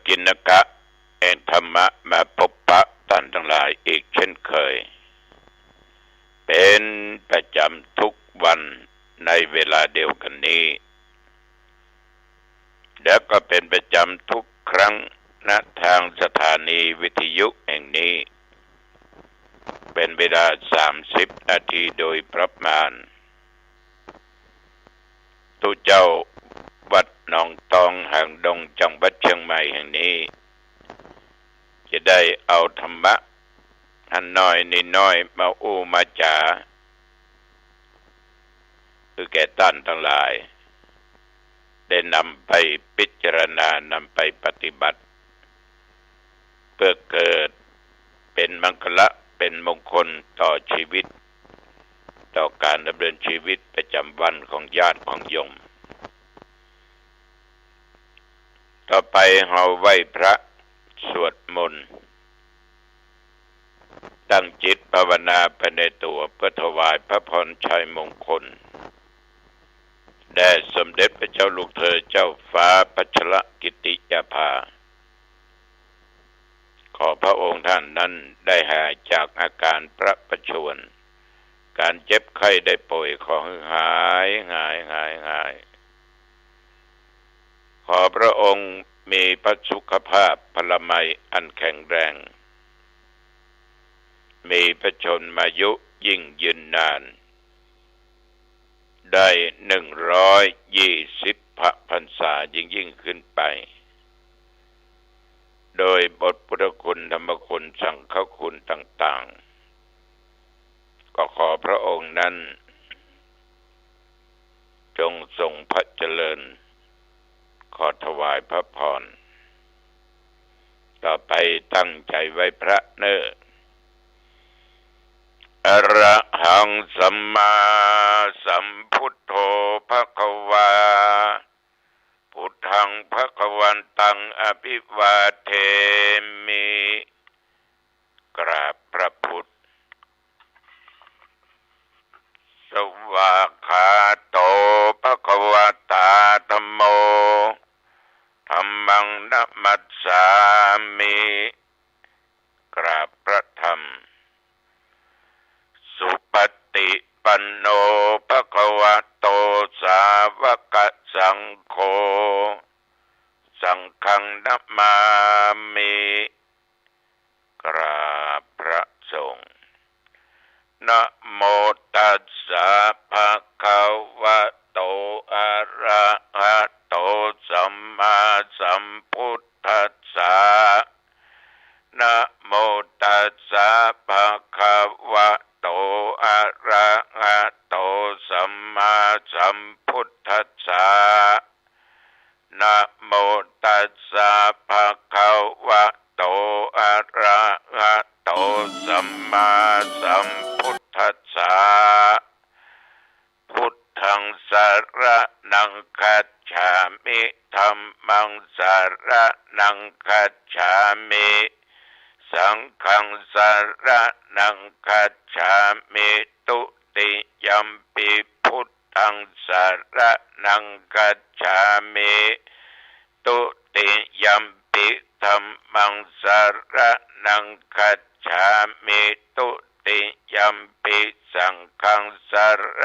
กินกะแห่งธรรมะมาพบปะท่านทั้งหลายอีกเช่นเคยเป็นประจำทุกวันในเวลาเดียวกันนี้แล้วก็เป็นประจำทุกครั้งณทางสถานีวิทยุแห่งนี้เป็นเวลา30 นาทีโดยประมาณตุเจ้าวัดหนองตองหางดงจังหวัดเชียงใหม่แห่งนี้จะได้เอาธรรมะอันน้อยนิดน้อยมามาจาคือแก่ท่านทั้งหลายได้นำไปพิจารณานำไปปฏิบัติเพื่อเกิดเป็นมังคละเป็นมงคลต่อชีวิตต่อการดำเนินชีวิตประจำวันของญาติของโยมต่อไปเราไหว้พระสวดมนต์ตั้งจิตภาวนาไปในตัวเพื่อถวายพระพรชัยมงคลแด่สมเด็จพระเจ้าลูกเธอเจ้าฟ้าพัชรกิติยาภาขอพระองค์ท่านนั้นได้หายจากอาการประชวรการเจ็บไข้ได้ป่วยขอหายขอพระองค์มีพระสุขภาพพลามัยอันแข็งแรงมีพระชนมายุยิ่งยืนนานได้120 พรรษายิ่งขึ้นไปโดยบทพุทธคุณธรรมคุณสังฆคุณต่างๆก็ขอพระองค์นั้นจงทรงพระเจริญขอถวายพระพรต่อไปตั้งใจไว้พระเนออะระหังสัมมาสัมพุทโธภคะวาพุทธังภคะวันตังอภิวาเทมิกราบพระพุทธสวากขาโตภคะวตาธัมโมธัมมังนะมัสสามิกราบพระธรรมสุปฏิปันโนภคะวะโตสาวกสังโฆสังฆังนัมมามิกราบพระสงฆ์นะโมตัสสะภะคะวะโตอะระหะโตสัมมาสัมพุทธัสสะนะโมตัสสะภะคะวะโตอะระหะโตสัมมาสัมพุทธัสสะนะโมตัสสะภะคะวะโตอะระหะโตสัมมาสัมพุทธัสสะพุทธังสรณังคัจฉามิธัมมังสรณังคัจฉามิสังฆังสรณังคัจฉามิตุติยัมปิพุทธังสรณังคัจฉามิตุติยัมปิธัมมังสรณังคัจฉามิตุติยัมปิสังฆังสร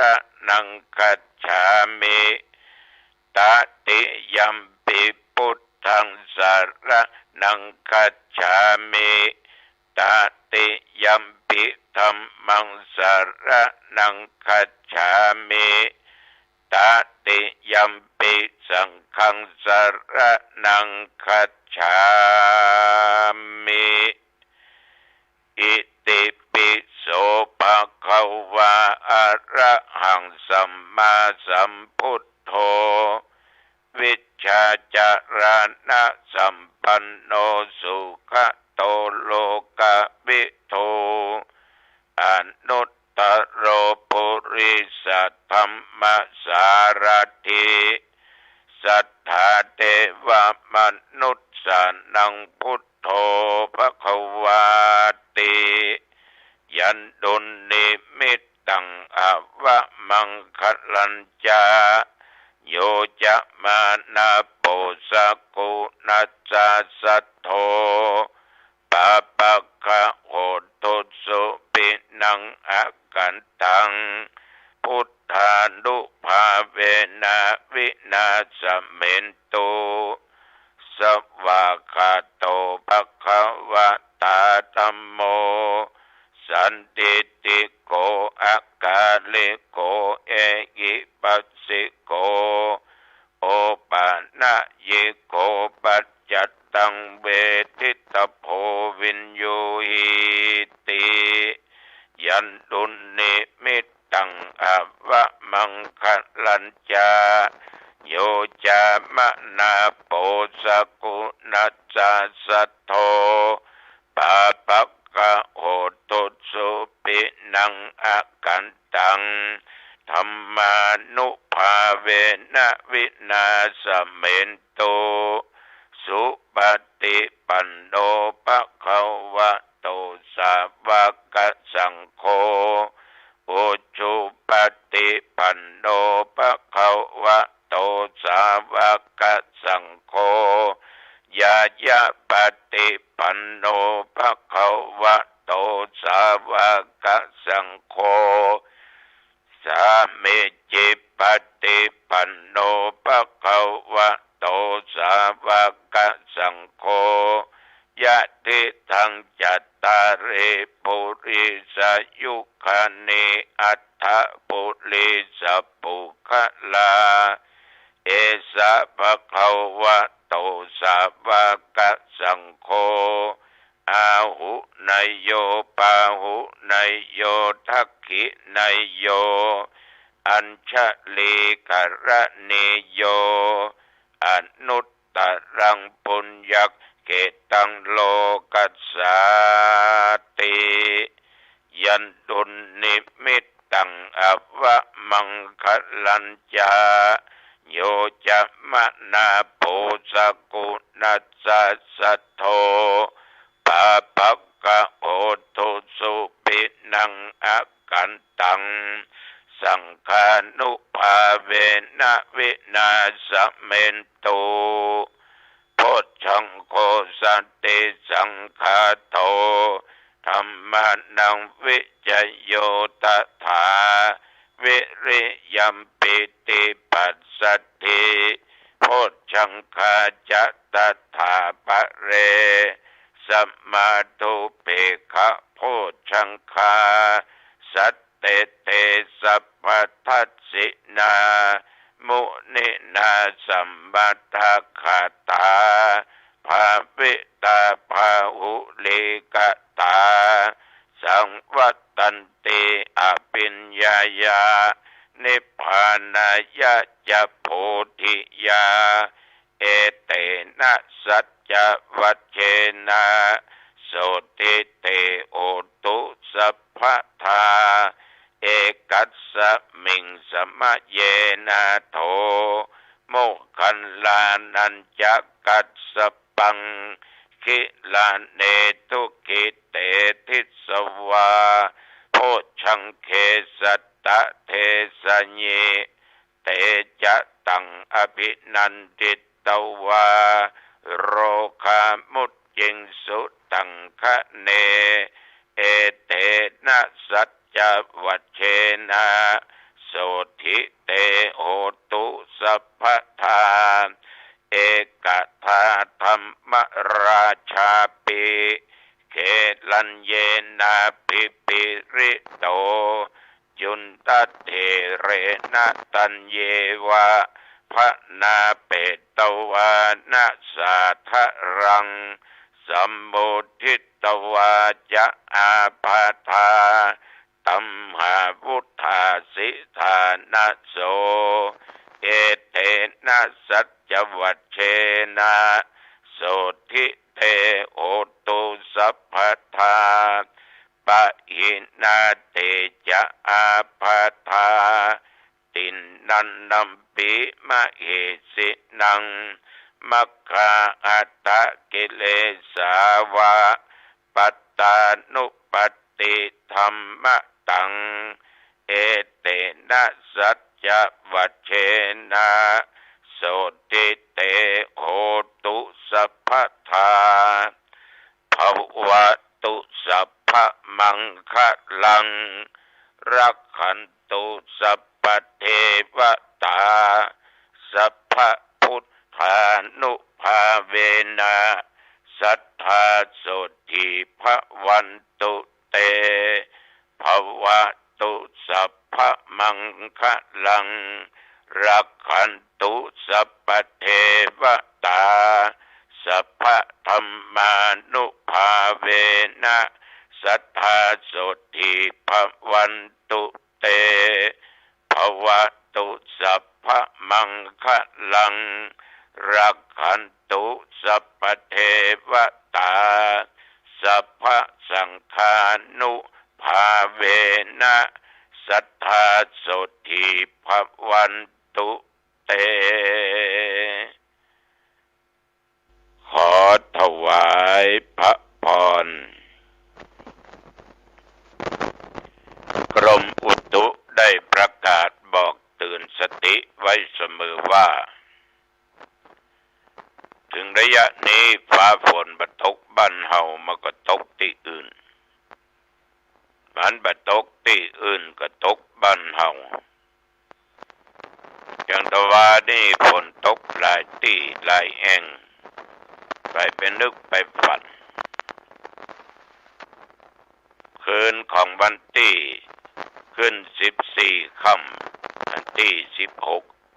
ณังคัจฉามิตติยัมปิพุทธังสรณังคัจฉามิตติยัมปิธัมมังสรณังคัจฉามิตติยัมปิสังฆังสรณังคัจฉามิอิติปิโสภะคะวะอะระหังสัมมาสัมพุทโธวิชชาจารณะสัมปันโนสุขโตโลกวิทูอนุตตโรปุริสธัมมสารถิสัทธาเทวมนุษย์สานังพุทโธภควาติยันดุลนิมิตตังอวะมังคลัญจา โยจะมานาโปสกุนัสสะสัทโธปะปะคะโหตุสุปินังอากันตังพุทธานุภาเวนะวินาสเมนตุสวากาโตภควตาธัมโมสันติติโกอะกาลิโกเอหิปัสสิโกโอปานะเยโกปัจจัตตังเวทิตโพวินโยหิติยันตุนิมิตตังอวะมังคะลัญจาโยจามะนาโปสกุนัสสะสัทโธปะปะกะโหตุสุปินังอากันตังธัมมานุภาเวนะวินาสเมนโตสุปฏิปันโนภะคะวะโตสาวกสังโฆอุชุปฏิปันโนภะคะวะโตสาวกสังโฆยายะปฏิปันโนภะคะวะโตสาวกสังโฆสามิจิปฏิปันโนภะคะวะโตสาวกสังโฆยะติทังจัตตาริปุริสยุคานิอัตถปุริสปุคลาเอสะภะคะวะโตสาวกสังโฆอาหุนยโยปาหุนยโยทักขินยโยอัญชลีกรณิโยอนุตตรังปุญญเกตังโลกัสสาติยันตุนิมิตตังอวะมังคะลัญจาโยจะมะนาโปสกุนัสสะสัทโธปะปะกะโหตุสุปินังอากันตังสังฆานุภาเวนะวินาสเมนตุโพชังโฆสันติสังฆาโตธัมมานังวิจโยตถาวิริยัมปิติปัสสัทธิโพชังคาจัตตถาปะเรสัมมาตุเปขะโพชังคาสัตเตเตสัพพทัสสินามุนินาสัมบัตถคาตาภาวิตาภาหุลิกตาสังวัตตันติอภิญญายานิพพานายะจะโพธิยาเอเตนะสัจจวัชเชนะโสติเตโอตุสัพพทาเอกัสสมิงสมะเยนะโทโมคคัลลานัญจะกัสสปังคิลาเนตุกิเตทิสวาโพชังเคสัตตะเทสะเยเตจะตังอภินันติตวาโรคามุจจิงสุตังคะเนเอเตนะสัจจวัชเชนะโสธิเตโหตุสัพพทาเอกทาธรรมราชาปิเขลัญเยนะปิปิริโตจุนตเถเรนะตัญเยวะพระนาเปตวานะสาทะรังสัมโมทิตวาจะอาปาทาตัมหาวุธาสิธานะโสเอเตนะสัจจวัชเชนะโสทิเตโอตุสัพพทาปะหินาเตจะอาปาทาตินนันนัมปิมะเหสินังมัคคาอัตตะกิเลสาวะปัตตานุปติธรรมตังเอเตนะสัจจ จะวัชเชนะโสติเตโหตุสัพพทาภวตุสัพพมังคะลังรักขันตุสัพพเทวตาสัพพพุทธานุภาเวนะสัทธาโสติภวันตุเตภวตุสัพพมังคะลังรักขันตุสัพพเทวตาสัพพธรรมานุภาเวนะสัทธาโสติภวันตุเตภวตุสัพพมังคะลังรักขันตุสัพพเทวตาสัพพสังฆานุภาเวนะสัทธาโสติภวันตุเตขอถวายพระพรกรมอุตุได้ประกาศบอกเตือนสติไว้เสมอว่าถึงระยะนี้ฟ้าฝนบ่ตกบ้านเฮามันก็ตกที่อื่นมันบ่ตกที่อื่นก็ตกบ้านเฮาจังแต่ว่านี่ฝนตกหลายที่หลายแห่งไปเป็นนึกไปฝันคืนของวันที่ขึ้น14 ค่ำวันที่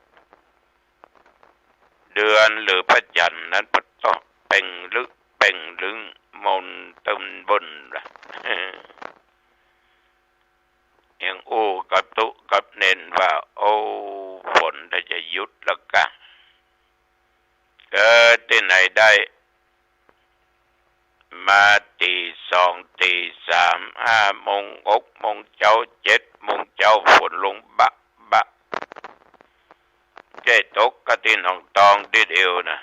16เดือนหรือพระจันทร์นั้นปะตอเป่งลึกเป่งลึงมนตึมบนละยังอู้กับตุกับเน้นว่าโอ้ฝนถ้าจะหยุดแล้วก็เกิดที่ไหนได้มาตี2ตี3 5 โมง6 โมงเจ้า7 โมงเจ้าฝนลงบะบะเจ๊ตกกะตินของตองทีเดียวนะ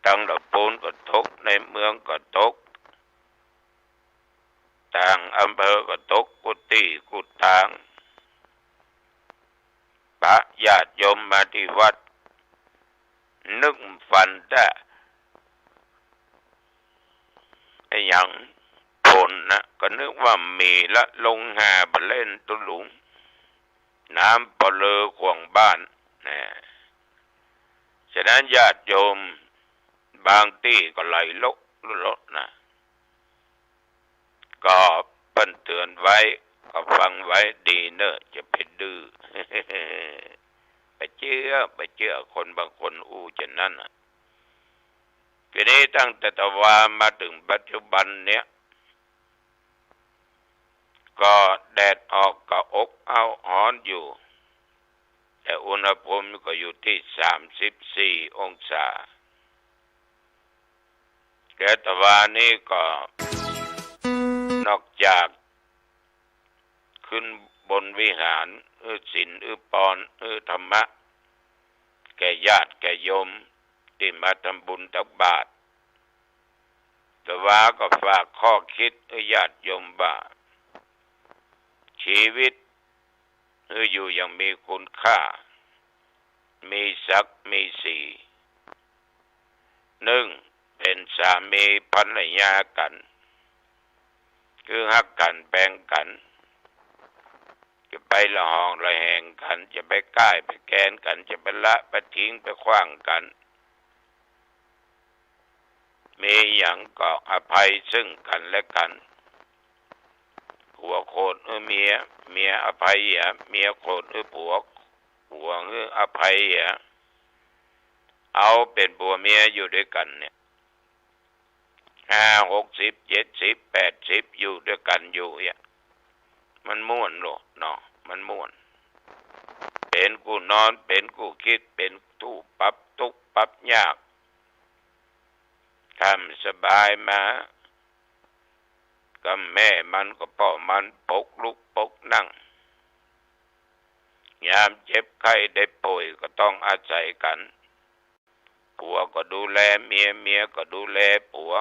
ตั้งดอกปูนก็ตกในเมืองก็ตกต่างอำเภอก็ตกกุฏิกุฏางพระญาติโยมมาที่วัดนึกฝันได้ไอ้หยังฝนนะก็นึกว่ามีละลงหาบเล่นตุลุงน้ำปะเลอขวางบ้านนะฉะนั้นญาติโยมบางที่ก็ไหลลกนะก็เพิ่นเตือนไว้ก็ฟังไว้ดีเนอะจะไปดื้อ ไปเชื่อคนบางคนอู้เช่นนั้นทีนี้ตั้งแต่ตะวามาถึงปัจจุบันเนี้ยก็แดดออกก็อกเอาร้อนอยู่แต่อุณหภูมิก็อยู่ที่34 องศาแต่ตะวานี้ก็นอกจากขึ้นบนวิหารศีลปอนธรรมะแก่ญาติแก่โยมที่มาทำบุญตักบาตรแต่ว่าก็ฝากข้อคิดญาติโยมว่าชีวิตอยู่อย่างมีคุณค่ามีศักดิ์มีสี1เป็นสามีภรรยากันคือฮักกันแบ่งกันจะไปละหองละแหงกันจะไปใกล้ไปแกนกันจะไปละไปทิ้งไปขว้างกันมีอย่างก็อภัยซึ่งกันและกันผัวโกรธเมียอภัยเมียโกรธผัวอภัยเอาเป็นผัวเมียอยู่ด้วยกันเนี่ย50 60 70 80อยู่ด้วยกันอยู่มันม่วนโลดเนาะมันม่วนเป็นกูนอนเป็นกูคิดเป็นตู้ปรับทุกข์ปรับยากทำสบายมากับแม่มันก็พ่อมันปกลุกปกนั่งยามเจ็บไข้ได้ป่วยก็ต้องอาศัยกันผัวก็ดูแลเมียก็ดูแลผัว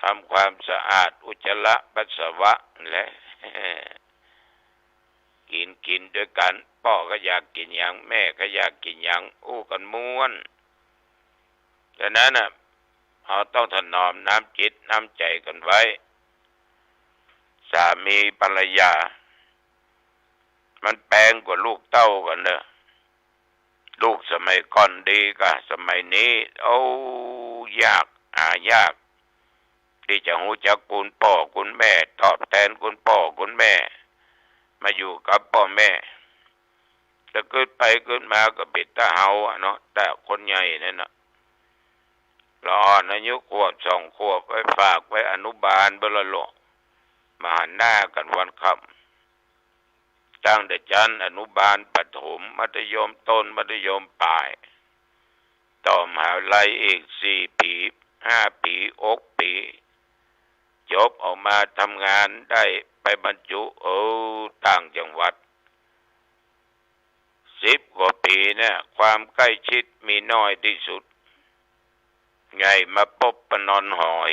ทำความสะอาดอุจจาระปัสสาวะและ กินด้วยกันพ่อก็อยากกินอย่างแม่ก็อยากกินอย่างอู้กันม้วนดังนั้นน่ะเราต้องถนอมน้ำจิตน้ำใจกันไว้สามีภรรยามันแปลงกว่าลูกเต้ากันเนอะลูกสมัยก่อนดีกว่าสมัยนี้ยากยากที่จะรู้จักคุณพ่อคุณแม่ตอบแทนคุณพ่อคุณแม่มาอยู่กับพ่อแม่แต่เกิดไปเกิดมาก็ปิดตาเฮาเนาะแต่คนใหญ่นั่นน่ะรออายุขวบ2 ขวบไว้ฝากไว้อนุบาลเบลโลมาหันหน้ากันวันค่ำตั้งแต่ชั้นอนุบาลประถมมัธยมต้นมัธยมปลายต่อมหาวิทยาลัยอีก4 ปี5 ปี6 ปีจบออกมาทำงานได้ไปบรรจุต่างจังหวัด10 กว่าปีเนี่ยความใกล้ชิดมีน้อยที่สุดไงมาพบปนอนหอย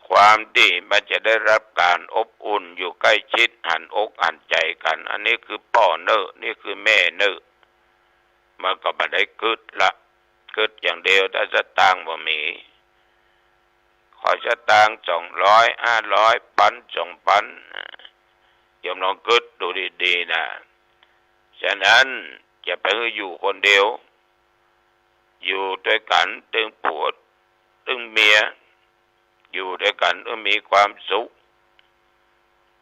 ความดีมันจะได้รับการอบอุ่นอยู่ใกล้ชิดหันอกหันใจกันอันนี้คือพ่อเน้อนี่คือแม่เน้อมันก็ไม่ได้กึดละกึดอย่างเดียวถ้าสตางค์บ่มีขอสตางค์200 500ปัน2,000ยอมลองกึดดูดีๆนะฉะนั้นอย่าไปอยู่คนเดียวอยู่ด้วยกันตึงผัวตึงเมียอยู่ด้วยกันมีความสุข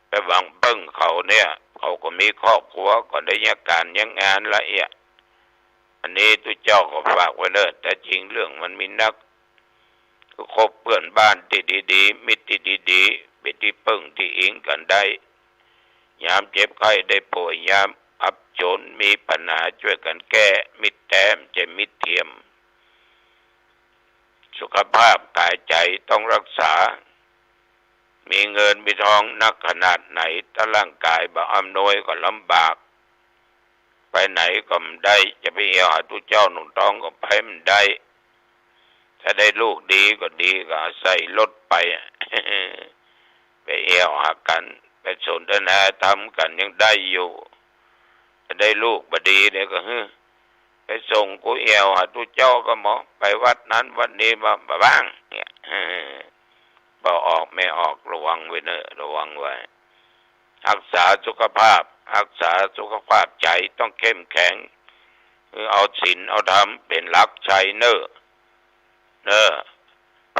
ไปหวังเบิ้งเขาเนี่ยเขาก็มีครอบครัวก็ได้ยังการยังงานละเอียดอันนี้ตุเจ้าก็ฝากไว้เลยแต่จริงเรื่องมันมีนักก็คบเพื่อนบ้านที่ดีๆมิตรที่ดีๆเป็นที่พึ่งที่อิงกันได้ยามเจ็บไข้ได้ป่วยยามอับจนมีปัญหาช่วยกันแก้มิตรแต้มจะมิตรเทียมสุขภาพกายใจต้องรักษามีเงินมีทองนักขนาดไหนถ้าร่างกายบ่อำนวยก็ลำบากไปไหนก็ไม่ได้จะไปเอี่ยวหาตุเจ้าหนุ่มทองก็ไปไม่ได้ถ้าได้ลูกดีก็ดีก็ใส่รถไป ไปเอี่ยวหากันไปสนทนาธรรมกันยังได้อยู่ถ้าได้ลูกบดีเนี่ยก็ไปส่งกูเอี่ยวหาตุเจ้าก็หมอไปวัดนั้นวัดนี้มาบ้างเนี่ยพอออกไม่ออกระวังไว้เนอะระวังไว้รักษาสุขภาพรักษาสุขภาพใจต้องเข้มแข็งเอาศีลเอาธรรมเป็นหลักใจเนอะ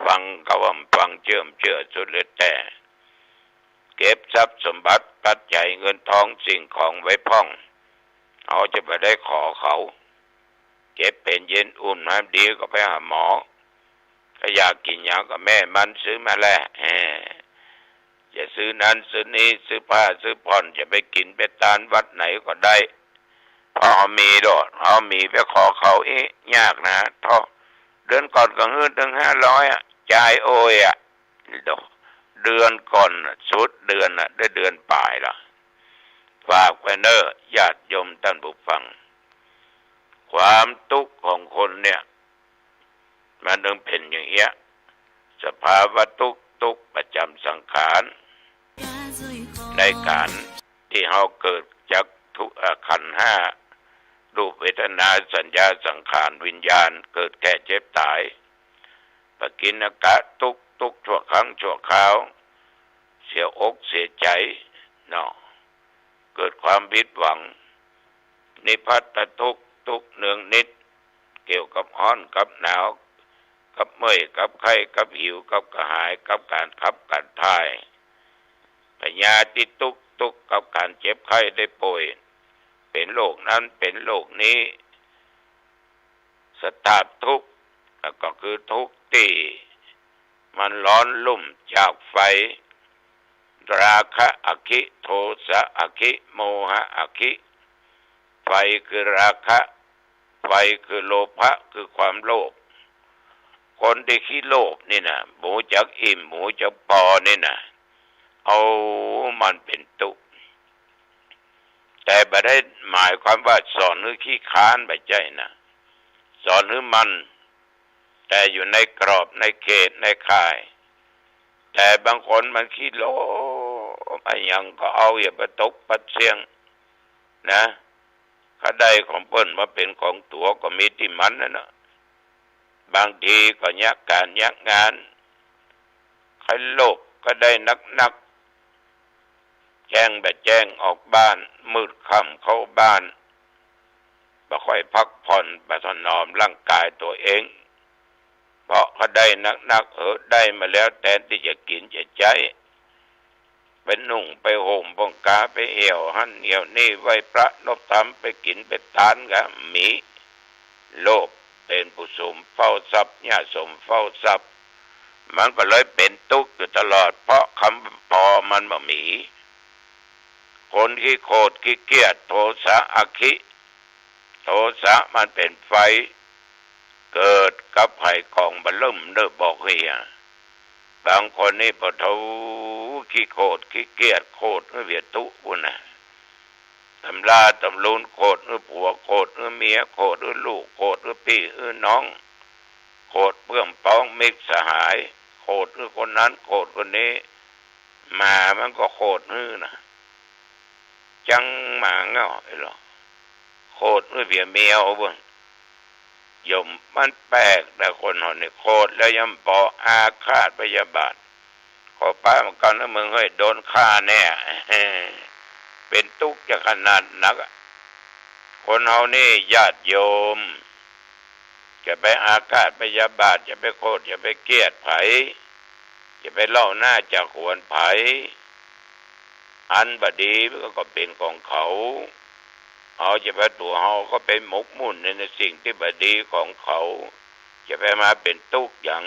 ฟังคำว่าฟังเชื่อสุดเลยแต่เก็บทรัพย์สมบัติปัจจัยเงินทองสิ่งของไว้พ่องเอาจะไปได้ขอเขาเก็บเป็นเย็นอุ่นน้ำดีก็ไปหาหมอถ้าอยากกินยาก็แม่มันซื้อมาแล้วจะซื้อนั้นซื้อนี้ซื้อผ้าซื้อผ่อนจะไปกินไปตานวัดไหนก็ได้พอมีดอกเอามีไปขอเขายากนะท่อเดือนก่อนก็เงินถึง500จ่ายโอยดอกเดือนก่อนสุดเดือนได้เดือนปลายละฝากไว้เนอะญาติโยมท่านผู้ฟังความทุกข์ของคนเนี่ยมันต้องเป็นอย่างเงี้ยสภาวะทุกข์ประจำสังขารในการที่เราเกิดจากทุกขันธ์5รูปเวทนาสัญญาสังขารวิญญาณเกิดแก่เจ็บตายปกิณกะทุกชั่วครั้งชั่วคราวเสียอกเสียใจเนาะเกิดความผิดหวังนิพพัตทุกเนืองนิดเกี่ยวกับร้อนกับหนาวกับเมื่อยกับไข้กับหิวกับกระหายกับการขับการถ่ายปัญญาติทุกกับการเจ็บไข้ได้ป่วยเป็นโรคนั้นเป็นโรคนี้สตาร์ทุกข์ก็คือทุกข์ที่มันร้อนลุ่มจากไฟราคะอคิโทสะอคิโมหะอคิไฟคือราคะไฟคือโลภะคือความโลภคนที่ขี้โลภนี่นะหมูจักอิ่มหมูจักพอนี่นะเอามันเป็นตุแต่ไม่ได้หมายความว่าสอนหรือขี้ค้านไปใจนะสอนหรือมันแต่อยู่ในกรอบในเขตในข่ายแต่บางคนมันขี้โลภ อะไรยังก็เอาอย่าไปตกปัดเสียงนะก็ได้ของเปิ้นมาเป็นของตัวก็มีที่มันนะบางทีก็ยักการยักงานใครโลภก็ได้นักแจ้งแบบแจ้งออกบ้านมืดค่ำเข้าบ้านบ่ค่อยพักผ่อนไปถนอมร่างกายตัวเองเพราะเขาได้นักได้มาแล้วแทนที่จะกินจะใจไปนุ่งไปห่มป้องกาไปเอี่ยวหั่นเอี่ยวนี่ไหว้พระนบธรรมไปกินไปทานกับหมีโลภเป็นผู้สมเฝ้าทรัพย์ญาสมเฝ้าทรัพย์มันก็เลยเป็นทุกข์อยู่ตลอดเพราะคำพอมันบ่มีคนขี้โกรธขี้เกียจโทสะอคิโทสะมันเป็นไฟเกิดกับไผ่กองบะลุ่มเด้อบอกเฮียบางคนนี่ปะทูขี้โกรธขี้เกียจโกรธเวียตุปุ่นน่ะตำราตำลูนโกรธผัวโกรธเมียโกรธลูกโกรธพี่น้องโกรธเพื่อนพ้องมิตรสหายโกรธคนนั้นโกรธคนนี้มามันก็โกรธนะจังหมาเงาหรอโคตรเวียเมียวบ่ยมมันแปลกแต่คนหนี่โคตรแล้วยังปออาฆาตพยาบาทขอป้ามันกันนะมึงเฮ้ยโดนฆ่าแน่เป็นทุกข์จะขนาดนักคนเฮานี่ญาติโยมจะไปอาฆาตพยาบาทจะไปโคตรจะไปเกลียดไผจะไปเล่าหน้าจะขวนไผอันบดีก็เป็นของเขาเอาจะไปตัวเฮาก็ไปหมกมุ่นในสิ่งที่บดีของเขาจะไปมาเป็นทุกข์อย่าง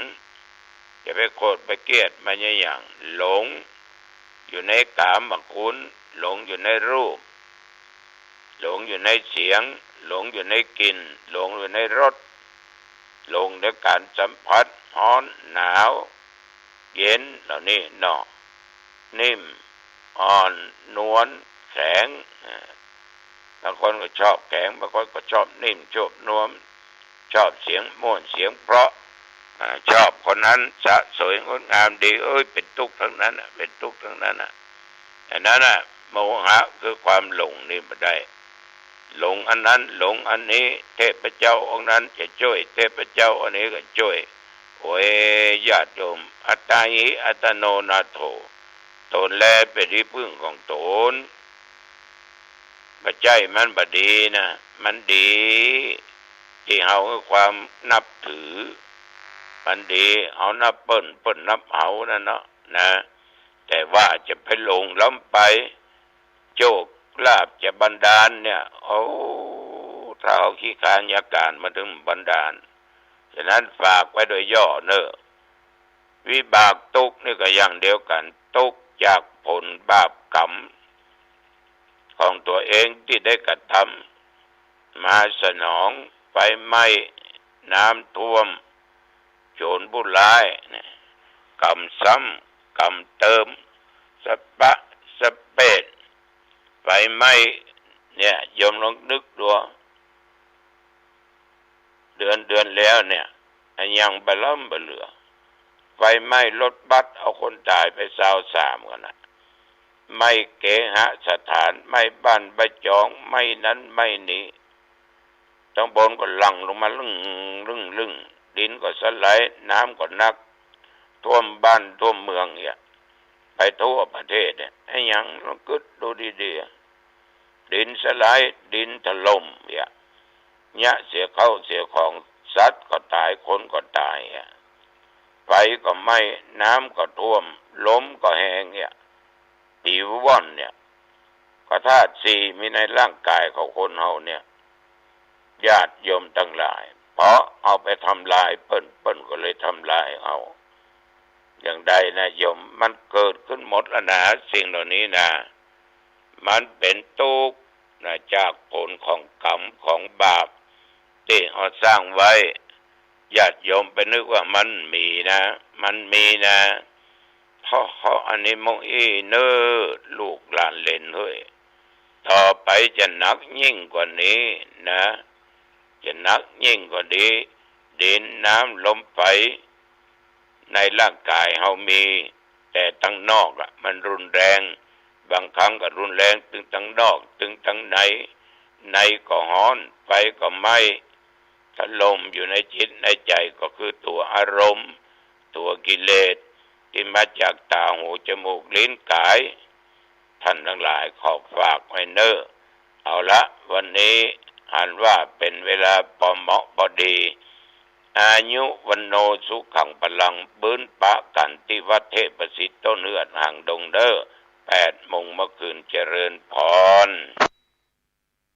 จะไปโกรธไปเกลียดมันอย่างหลงอยู่ในกามคุณหลงอยู่ในรูปหลงอยู่ในเสียงหลงอยู่ในกลิ่นหลงอยู่ในรสหลงในการสัมผัสร้อนหนาวเย็นเหล่านี้เนาะนิ่มอ่อนนวลแข็งบางคนก็ชอบแข็งบางคนก็ชอบนิ่มชอบนวลชอบเสียงม่วนเสียงเพราะชอบคนนั้นสะสวยงดงามดีเป็นทุกข์ทั้งนั้นเป็นทุกข์ทั้งนั้นอันนั้นโมหะคือความหลงนี่มาได้หลงอันนั้นหลงอันนี้เทพเจ้าองค์นั้นจะช่วยเทพเจ้าอันนี้ก็ช่วยโอ้ยญาติโยมอัตตาหิอัตโนนาโถตนแลเป็นที่พึ่งของตนปัจจัยมันบดีนะมันดีที่เฮาความนับถือมันดีเอานับเปิ้นนับเฮานั่นเนาะนะแต่ว่าจะไปหลงล้ำไปโชคลาภจะบันดาลเนี่ยถ้าเอาขี้คานยาการมาถึงบันดาลฉะนั้นฝากไว้โดยย่อเนอะวิบากทุกข์นี่ก็อย่างเดียวกันทุกข์จากผลบาปกรรมของตัวเองที่ได้กระทำมาสนองไฟไหม้น้ำท่วมโจรผู้ร้ายกรรมซ้ำกรรมเติมสปะสเปดไฟไหม้เนี่ยยมลองนึกดูเดือนแล้วเนี่ยยังบะล่ำบะเหลือไฟไหม้รถบัสเอาคนตายไป23กันนะไม่เกหะสถานไม่บ้านใบจองไม่นั้นไม่นี้ทั้งบนก็หลั่งลงมาลึ่งดินก็สลายน้ำก็นักท่วมบ้านท่วมเมืองเนี่ยไปทั่วประเทศเนี่ยไอ้ยังลองคิดดูดีๆดินสลายดินถล่มเนี่ยเสียเข้าเสียของสัตว์ก็ตายคนก็ตายไฟก็ไหม้น้ำก็ท่วมลมก็แห้งปีว่อนเนี่ยก็ธาตุสี่มีในร่างกายของคนเฮาเนี่ยญาติโยมทั้งหลายเพราะเอาไปทำลายเปิ้นก็เลยทำลายเอาอย่างใดนะโยมมันเกิดขึ้นหมดแล้วนะสิ่งเหล่านี้นะมันเป็นทุกข์นะจากผลของกรรมของบาปที่เขาสร้างไว้ญาติโยมไปนึกว่ามันมีนะเพราะอันนี้มองเนอลูกหลานเล่นเฮ้ยต่อไปจะหนักยิ่งกว่านี้นะจะหนักยิ่งกว่านี้ดินน้ำลมไฟในร่างกายเฮามีแต่ตั้งนอกมันรุนแรง บางครั้งก็รุนแรงตึงทั้งนอกตึงทั้งในก็ฮ้อนไฟก็ไหม้ถล่มอยู่ในจิตในใจก็คือตัวอารมณ์ตัวกิเลสที่มาจากตาหูจมูกลิ้นกายท่านทั้งหลายขอฝากไว้เนอเอาละวันนี้อ่านว่าเป็นเวลาพอเหมาะพอดีอายุวันโนสุขังพลังบืนปะกันที่วัดเทพประสิทธิ์ต้นเนือดห่างดงเด้อ8 โมงเมื่อคืนเจริญพร